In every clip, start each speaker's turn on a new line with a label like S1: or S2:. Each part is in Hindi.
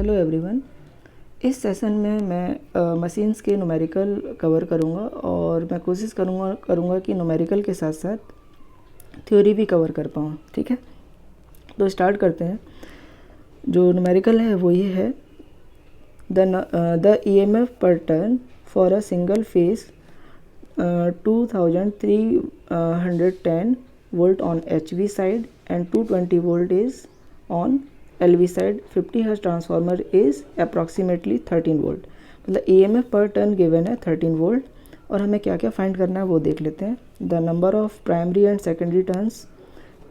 S1: Hello everyone. इस सेशन में मैं मशीन्स के न्यूमेरिकल कवर करूँगा और मैं कोशिश करूँगा कि न्यूमेरिकल के साथ साथ थ्योरी भी कवर कर पाऊँ। ठीक है, तो स्टार्ट करते हैं। जो न्यूमेरिकल है वो ये है, द EMF पर turn for a single phase 2310 volt on HV side and 220 volt is on LV side 50 hertz transformer is approximately 13 volt. मतलब EMF पर टर्न गिवन है 13 वोल्ट और हमें क्या क्या फाइंड करना है वो देख लेते हैं। The number of primary and secondary turns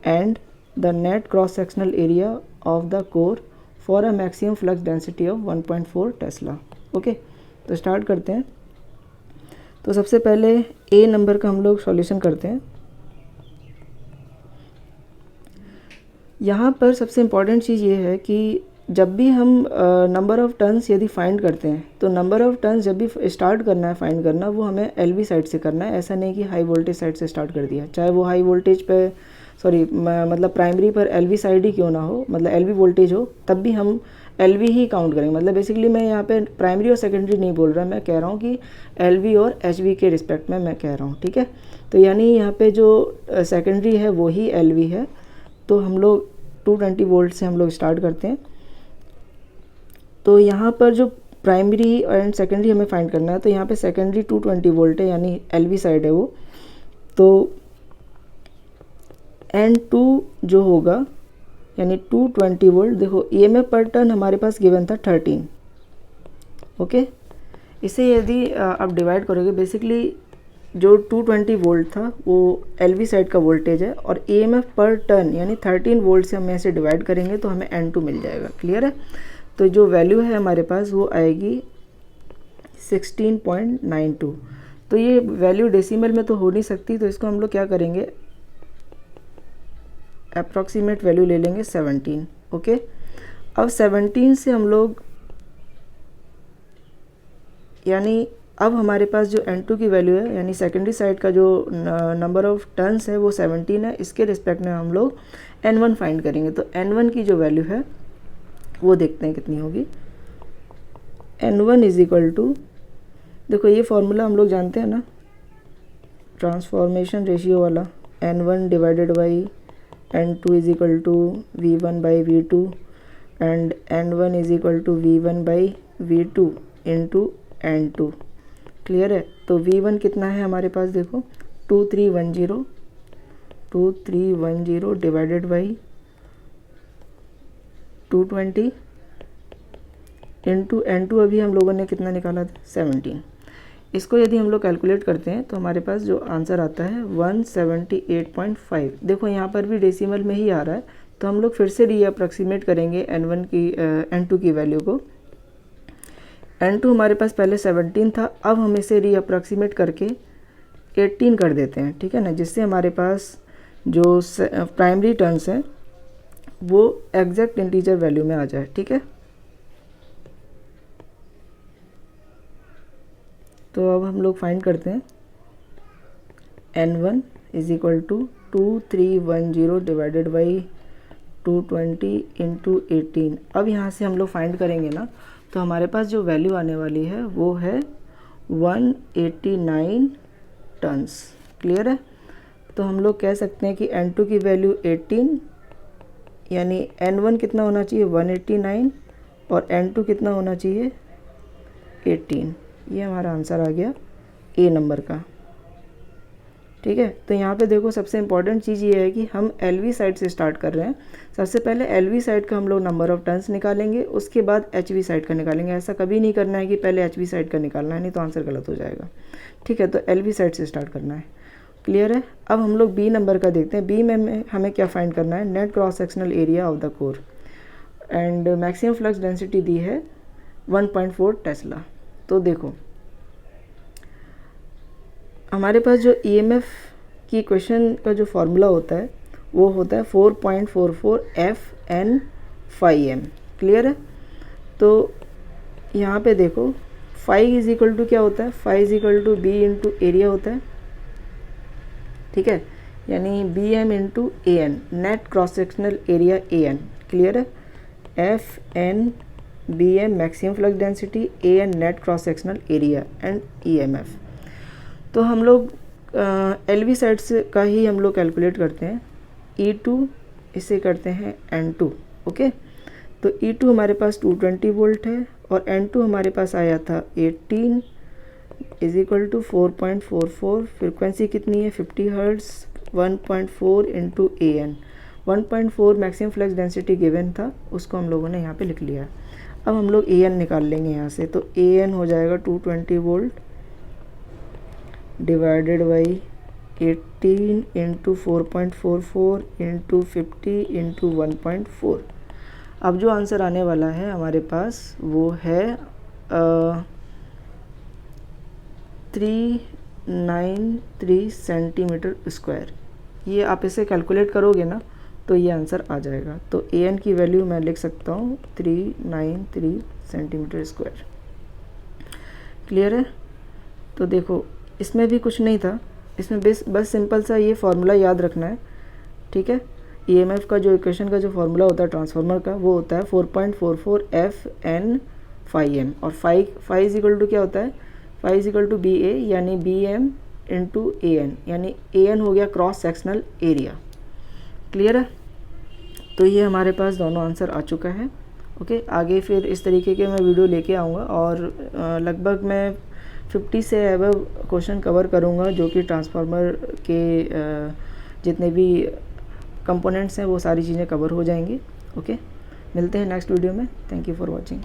S1: and the net cross sectional area of the core for a maximum flux density of 1.4 Tesla. Okay, तो स्टार्ट करते हैं। तो सबसे पहले ए नंबर का हम लोग सॉल्यूशन करते हैं। यहाँ पर सबसे इम्पॉर्टेंट चीज़ ये है कि जब भी हम नंबर ऑफ़ टर्न्स यदि फाइंड करते हैं तो नंबर ऑफ़ टर्न्स जब भी स्टार्ट करना है फाइंड करना, वो हमें LV साइड से करना है। ऐसा नहीं कि हाई वोल्टेज साइड से स्टार्ट कर दिया, चाहे वो हाई वोल्टेज पे मतलब प्राइमरी पर LV साइड ही क्यों ना हो, मतलब LV वोल्टेज हो, तब भी हम LV ही काउंट करेंगे। मतलब बेसिकली मैं यहाँ पे प्राइमरी और सेकेंडरी नहीं बोल रहा, मैं कह रहा हूँ कि LV और HV के रिस्पेक्ट में मैं कह रहा हूँ। ठीक है, तो यानी यहाँ पे जो सेकेंडरी है वो ही LV है। तो हम लोग 220 वोल्ट से हम लोग स्टार्ट करते हैं। तो यहाँ पर जो प्राइमरी एंड सेकेंडरी हमें फाइंड करना है, तो यहाँ पे सेकेंडरी 220 वोल्ट है यानी LV साइड है वो। तो N2 जो होगा यानी 220 वोल्ट। देखो EMF पर टर्न हमारे पास गिवन था 13। ओके, इसे यदि आप डिवाइड करोगे, बेसिकली जो 220 वोल्ट था वो LV साइड का वोल्टेज है और EMF पर टर्न यानी 13 वोल्ट से हम ऐसे डिवाइड करेंगे तो हमें N2 मिल जाएगा। क्लियर है? तो जो वैल्यू है हमारे पास वो आएगी 16.92। तो ये वैल्यू डेसिमल में तो हो नहीं सकती, तो इसको हम लोग क्या करेंगे, अप्रॉक्सीमेट वैल्यू ले लेंगे 17। ओके, अब 17 से हम लोग यानी अब हमारे पास जो N2 की वैल्यू है यानी सेकेंडरी साइड का जो नंबर ऑफ टर्न्स है वो 17 है। इसके रिस्पेक्ट में हम लोग N1 फाइंड करेंगे। तो N1 की जो वैल्यू है वो देखते हैं कितनी होगी। N1 इज इक्वल टू, देखो ये फॉर्मूला हम लोग जानते हैं ना, ट्रांसफॉर्मेशन रेशियो वाला, N1 divided by N2 is equal to V1 by V2 and N1 is equal to V1 by V2 into N2। Clear है? तो V1 कितना है हमारे पास, देखो 2310 डिवाइडेड बाई 220 इंटू N2 अभी हम लोगों ने कितना निकाला था, 17। इसको यदि हम लोग कैलकुलेट करते हैं तो हमारे पास जो आंसर आता है 178.5। देखो यहाँ पर भी डेसिमल में ही आ रहा है, तो हम लोग फिर से रीअप्रॉक्सीमेट करेंगे N2 की वैल्यू को। N2 हमारे पास पहले 17 था, अब हम इसे रीअप्रॉक्सीमेट करके 18 कर देते हैं। ठीक है ना, जिससे हमारे पास जो प्राइमरी टर्न्स हैं वो एग्जैक्ट इंटीजर वैल्यू में आ जाए। ठीक है, तो अब हम लोग फाइंड करते हैं N1 is equal to 2310 divided by 220 into 18। अब यहाँ से हम लोग फाइंड करेंगे ना, तो हमारे पास जो वैल्यू आने वाली है वो है 189 टन्स। क्लियर है? तो हम लोग कह सकते हैं कि N2 की वैल्यू 18 यानी N1 कितना होना चाहिए, 189 और N2 कितना होना चाहिए, 18। ये हमारा आंसर आ गया ए नंबर का। ठीक है, तो यहाँ पे देखो सबसे इम्पॉर्टेंट चीज़ ये है कि हम LV साइड से स्टार्ट कर रहे हैं। सबसे पहले LV साइड का हम लोग नंबर ऑफ़ टर्न्स निकालेंगे, उसके बाद HV साइड का निकालेंगे। ऐसा कभी नहीं करना है कि पहले HV साइड का निकालना है, नहीं तो आंसर गलत हो जाएगा। ठीक है, तो LV साइड से स्टार्ट करना है। क्लियर है? अब हम लोग B नंबर का देखते हैं। B में हमें क्या फाइंड करना है, net cross sectional area of the core and maximum flux density दी है 1.4 टेस्ला। तो देखो हमारे पास जो EMF की इक्वेशन का जो फार्मूला होता है वो होता है 4.44 FN phi m। क्लियर है? तो यहाँ पे देखो फाई इज इक्वल टू क्या होता है, phi is equal to B into area होता है। ठीक है, यानी BM into AN, net cross sectional area AN। क्लियर है? FN B M maximum flux density, A N net cross sectional area and E M F. तो हम लोग एल वी सेट्स का ही हम लोग कैलकुलेट करते हैं। ई टू इसे करते हैं एन टू। ओके, तो ई टू हमारे पास 220 वोल्ट है और एन टू हमारे पास आया था 18 इज इक्वल टू 4.44। फ्रिक्वेंसी कितनी है 50 hertz, 1.4 into A N. 1.4 maximum flux density given था, उसको हम लोगों ने यहाँ पे लिख लिया। अब हम लोग ए एन निकाल लेंगे यहाँ से, तो ए एन हो जाएगा 220 volt divided by 18 into 4.44 into 50 into 1.4। अब जो आंसर आने वाला है हमारे पास वो है 393 सेंटीमीटर स्क्वायर। ये आप इसे कैलकुलेट करोगे ना तो ये आंसर आ जाएगा। तो ए एन की वैल्यू मैं लिख सकता हूँ 393 सेंटीमीटर स्क्वायर। क्लियर है? तो देखो इसमें भी कुछ नहीं था, इसमें बस सिंपल सा ये फार्मूला याद रखना है। ठीक है, ईएमएफ का जो इक्वेशन का जो फार्मूला होता है ट्रांसफार्मर का, वो होता है 4.44 एफ एन फाई एम। और फाई इज इक्वल टू क्या होता है, phi is equal to B A यानी B M into A N, यानी ए एन हो गया क्रॉस सेक्शनल एरिया। क्लियर है? तो ये हमारे पास दोनों आंसर आ चुका है। ओके, आगे फिर इस तरीके के मैं वीडियो लेके आऊँगा और लगभग मैं 50 से अबव क्वेश्चन कवर करूँगा जो कि ट्रांसफार्मर के जितने भी कंपोनेंट्स हैं वो सारी चीज़ें कवर हो जाएंगी। ओके, मिलते हैं नेक्स्ट वीडियो में। Thank you for watching.